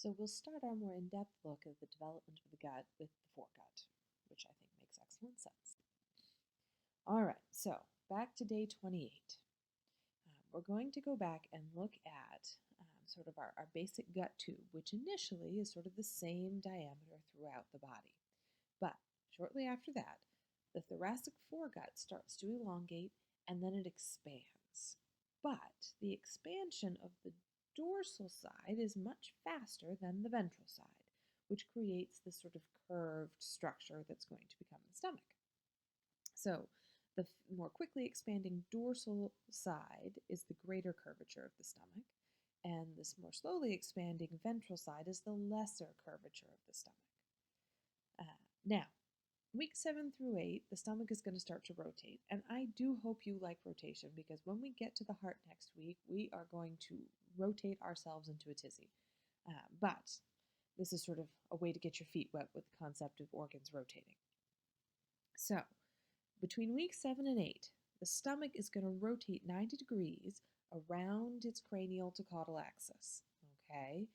So we'll start our more in-depth look at the development of the gut with the foregut, which I think makes excellent sense. All right, so back to day 28. We're going to go back and look at sort of our basic gut tube, which initially is sort of the same diameter throughout the body. But shortly after that, the thoracic foregut starts to elongate and then it expands. But the expansion of the dorsal side is much faster than the ventral side, which creates this sort of curved structure that's going to become the stomach. So the more quickly expanding dorsal side is the greater curvature of the stomach, and this more slowly expanding ventral side is the lesser curvature of the stomach. Now, week 7 through 8, the stomach is going to start to rotate, and I do hope you like rotation because when we get to the heart next week, we are going to rotate ourselves into a tizzy. But this is sort of a way to get your feet wet with the concept of organs rotating. So, between week 7 and 8, the stomach is going to rotate 90 degrees around its cranial to caudal axis. Okay?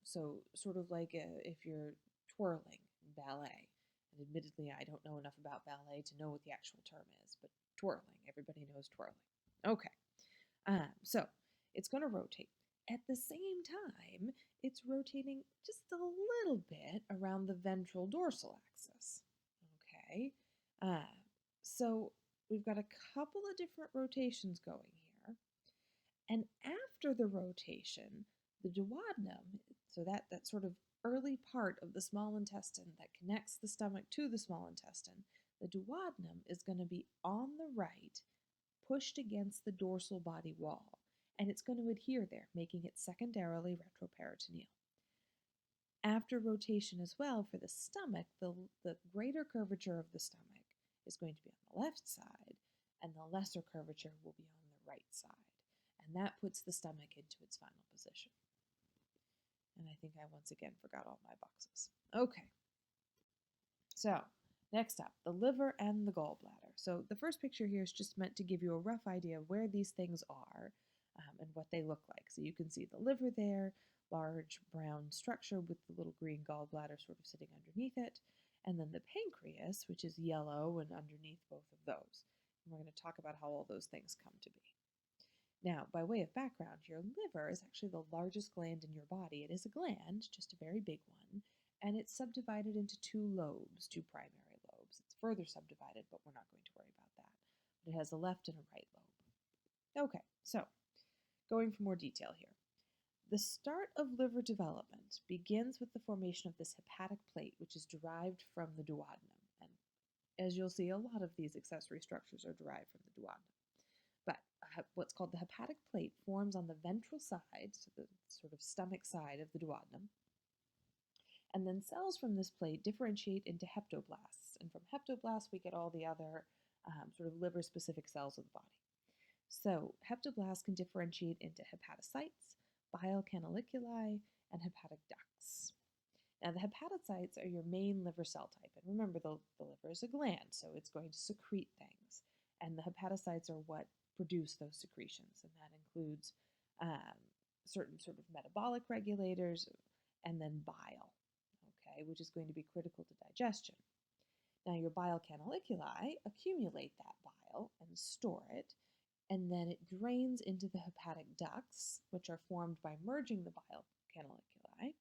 So, sort of like if you're twirling in ballet. And admittedly, I don't know enough about ballet to know what the actual term is, but twirling, everybody knows twirling. Okay, so it's going to rotate. At the same time, it's rotating just a little bit around the ventral dorsal axis. Okay, so we've got a couple of different rotations going here. And after the rotation, the duodenum, so that sort of early part of the small intestine that connects the stomach to the small intestine, the duodenum is going to be on the right, pushed against the dorsal body wall, and it's going to adhere there, making it secondarily retroperitoneal. After rotation as well for the stomach, the greater curvature of the stomach is going to be on the left side, and the lesser curvature will be on the right side. And that puts the stomach into its final position. And I think I once again forgot all my boxes. Okay. So, next up, the liver and the gallbladder. So the first picture here is just meant to give you a rough idea of where these things are and what they look like. So you can see the liver there, large brown structure with the little green gallbladder sort of sitting underneath it. And then the pancreas, which is yellow and underneath both of those. And we're going to talk about how all those things come to be. Now, by way of background, your liver is actually the largest gland in your body. It is a gland, just a very big one, and it's subdivided into two lobes, two primary lobes. It's further subdivided, but we're not going to worry about that. But it has a left and a right lobe. Okay, so going for more detail here. The start of liver development begins with the formation of this hepatic plate, which is derived from the duodenum. And as you'll see, a lot of these accessory structures are derived from the duodenum. But what's called the hepatic plate forms on the ventral side, so the sort of stomach side of the duodenum. And then cells from this plate differentiate into heptoblasts. And from heptoblasts, we get all the other sort of liver-specific cells of the body. So heptoblasts can differentiate into hepatocytes, bile canaliculi, and hepatic ducts. Now, the hepatocytes are your main liver cell type. And remember, the liver is a gland, so it's going to secrete things. And the hepatocytes are what produce those secretions, and that includes certain sort of metabolic regulators and then bile, okay, which is going to be critical to digestion. Now, your bile canaliculi accumulate that bile and store it, and then it drains into the hepatic ducts, which are formed by merging the bile canaliculi.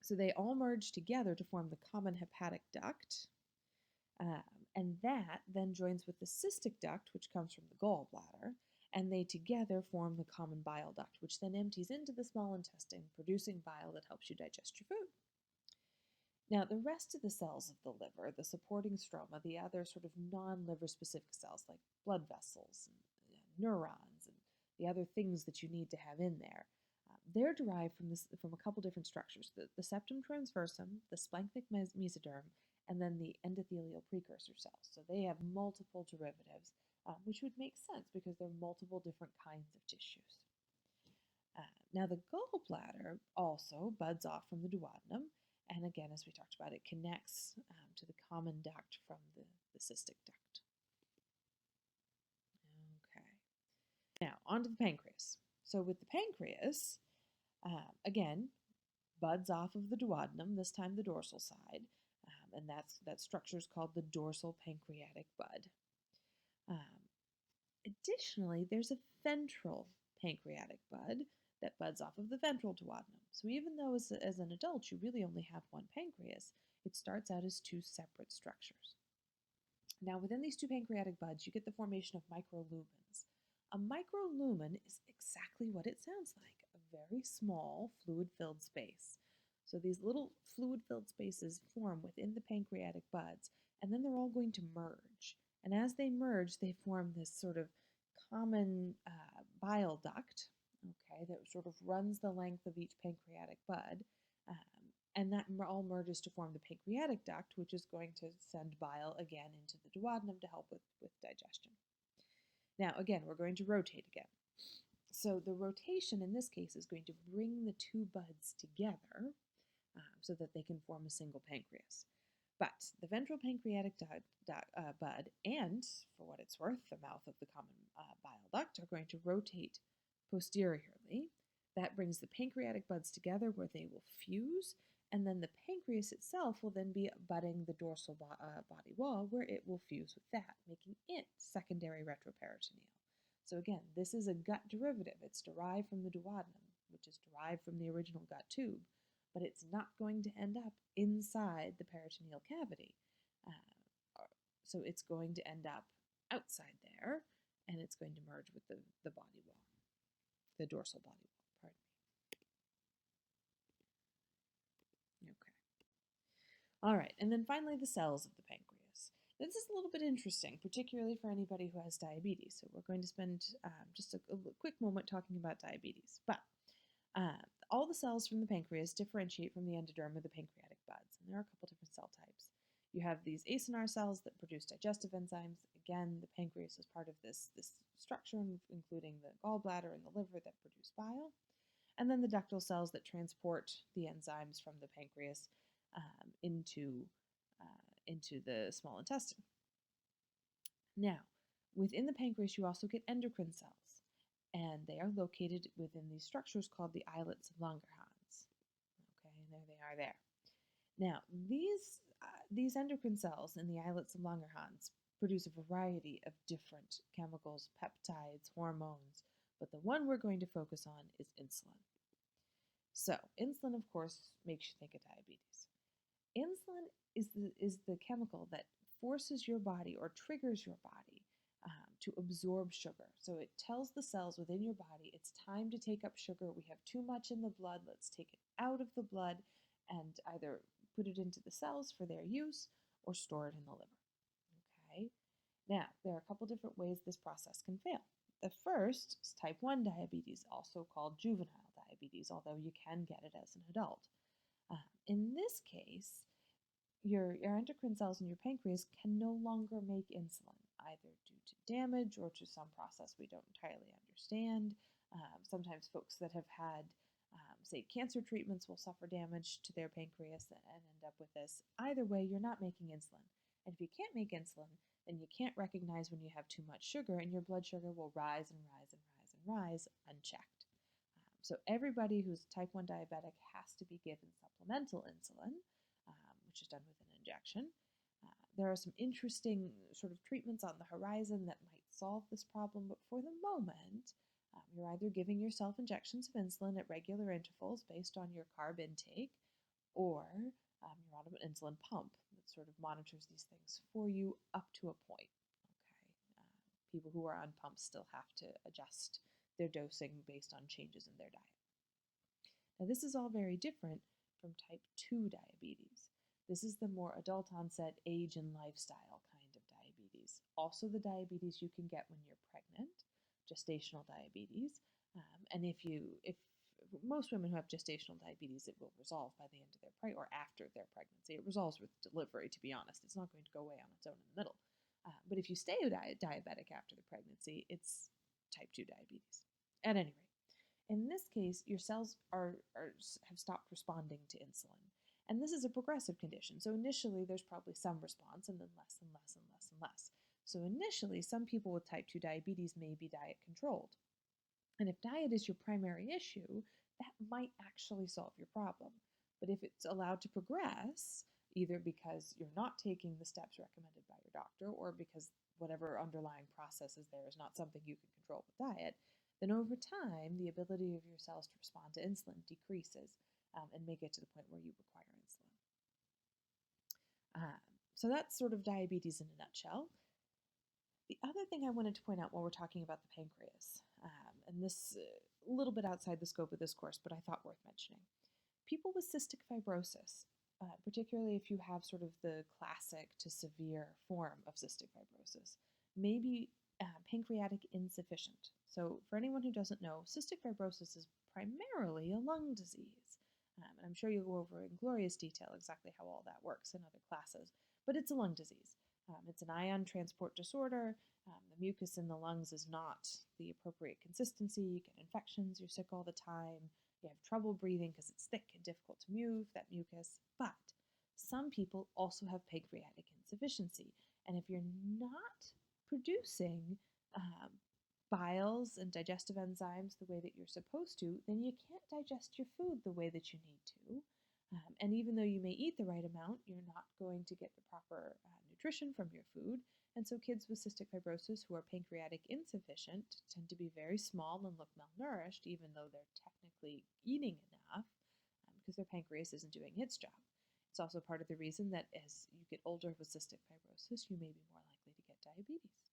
So they all merge together to form the common hepatic duct. And that then joins with the cystic duct, which comes from the gallbladder, and they together form the common bile duct, which then empties into the small intestine, producing bile that helps you digest your food. Now, the rest of the cells of the liver, the supporting stroma, the other sort of non-liver specific cells like blood vessels and neurons and the other things that you need to have in there, they're derived from a couple different structures, the septum transversum, the splanchnic mesoderm, and then the endothelial precursor cells. So they have multiple derivatives, which would make sense because there are multiple different kinds of tissues. Now the gallbladder also buds off from the duodenum, and again, as we talked about, it connects to the common duct from the cystic duct. Okay. Now, on to the pancreas. So with the pancreas, Again, buds off of the duodenum, this time the dorsal side, and that structure is called the dorsal pancreatic bud. Um, Additionally, there's a ventral pancreatic bud that buds off of the ventral duodenum. So even though as an adult you really only have one pancreas, it starts out as two separate structures. Now, within these two pancreatic buds, you get the formation of microlumens. A microlumen is exactly what it sounds like, a very small fluid-filled space. So these little fluid-filled spaces form within the pancreatic buds, and then they're all going to merge. And as they merge, they form this sort of common bile duct, okay, that sort of runs the length of each pancreatic bud. And that all merges to form the pancreatic duct, which is going to send bile again into the duodenum to help with digestion. Now, again, we're going to rotate again. So the rotation in this case is going to bring the two buds together so that they can form a single pancreas. But the ventral pancreatic bud and, for what it's worth, the mouth of the common bile duct are going to rotate posteriorly. That brings the pancreatic buds together where they will fuse, and then the pancreas itself will then be abutting the dorsal body wall where it will fuse with that, making it secondary retroperitoneal. So again, this is a gut derivative. It's derived from the duodenum, which is derived from the original gut tube, but it's not going to end up inside the peritoneal cavity. So it's going to end up outside there, and it's going to merge with the body wall, the dorsal body wall, pardon me. Okay. All right, and then finally the cells of the pancreas. This is a little bit interesting, particularly for anybody who has diabetes. So we're going to spend just a quick moment talking about diabetes. But all the cells from the pancreas differentiate from the endoderm of the pancreatic buds, and there are a couple different cell types. You have these acinar cells that produce digestive enzymes. Again, the pancreas is part of this structure, including the gallbladder and the liver that produce bile. And then the ductal cells that transport the enzymes from the pancreas into the small intestine. Now, within the pancreas, you also get endocrine cells, and they are located within these structures called the islets of Langerhans. Okay, and there they are there. Now, these endocrine cells in the islets of Langerhans produce a variety of different chemicals, peptides, hormones, but the one we're going to focus on is insulin. So, insulin, of course, makes you think of diabetes. Insulin is the chemical that forces your body or triggers your body to absorb sugar. So it tells the cells within your body it's time to take up sugar. We have too much in the blood. Let's take it out of the blood and either put it into the cells for their use or store it in the liver. Okay. Now, there are a couple different ways this process can fail. The first is type 1 diabetes, also called juvenile diabetes, although you can get it as an adult. In this case, your endocrine cells in your pancreas can no longer make insulin, either due to damage or to some process we don't entirely understand. Sometimes folks that have had, say, cancer treatments will suffer damage to their pancreas and end up with this. Either way, you're not making insulin. And if you can't make insulin, then you can't recognize when you have too much sugar, and your blood sugar will rise and rise and rise and rise unchecked. So everybody who's type 1 diabetic has to be given supplemental insulin, which is done with an injection. There are some interesting sort of treatments on the horizon that might solve this problem, but for the moment, you're either giving yourself injections of insulin at regular intervals based on your carb intake, or you're on an insulin pump that sort of monitors these things for you up to a point. Okay, people who are on pumps still have to adjust their dosing based on changes in their diet. Now, this is all very different from type 2 diabetes. This is the more adult onset age and lifestyle kind of diabetes. Also the diabetes you can get when you're pregnant, gestational diabetes. And if most women who have gestational diabetes, it will resolve by the end of or after their pregnancy. It resolves with delivery, to be honest. It's not going to go away on its own in the middle. But if you stay diabetic after the pregnancy, it's type 2 diabetes. At any rate, in this case, your cells have stopped responding to insulin. And this is a progressive condition. So initially, there's probably some response, and then less and less and less and less. So initially, some people with type 2 diabetes may be diet controlled. And if diet is your primary issue, that might actually solve your problem. But if it's allowed to progress, either because you're not taking the steps recommended by your doctor or because whatever underlying process is there is not something you can control with diet, then over time, the ability of your cells to respond to insulin decreases and may get to the point where you require insulin. So that's sort of diabetes in a nutshell. The other thing I wanted to point out while we're talking about the pancreas, and this a little bit outside the scope of this course, but I thought worth mentioning. People with cystic fibrosis, particularly if you have sort of the classic to severe form of cystic fibrosis, may be pancreatic insufficient. So for anyone who doesn't know, cystic fibrosis is primarily a lung disease. And I'm sure you'll go over in glorious detail exactly how all that works in other classes, but it's a lung disease. It's an ion transport disorder. The mucus in the lungs is not the appropriate consistency. You get infections, you're sick all the time, you have trouble breathing because it's thick and difficult to move, that mucus. But some people also have pancreatic insufficiency. And if you're not producing biles and digestive enzymes the way that you're supposed to, then you can't digest your food the way that you need to. And even though you may eat the right amount, you're not going to get the proper nutrition from your food. And so kids with cystic fibrosis who are pancreatic insufficient tend to be very small and look malnourished, even though they're technically eating enough because their pancreas isn't doing its job. It's also part of the reason that as you get older with cystic fibrosis, you may be more likely to get diabetes.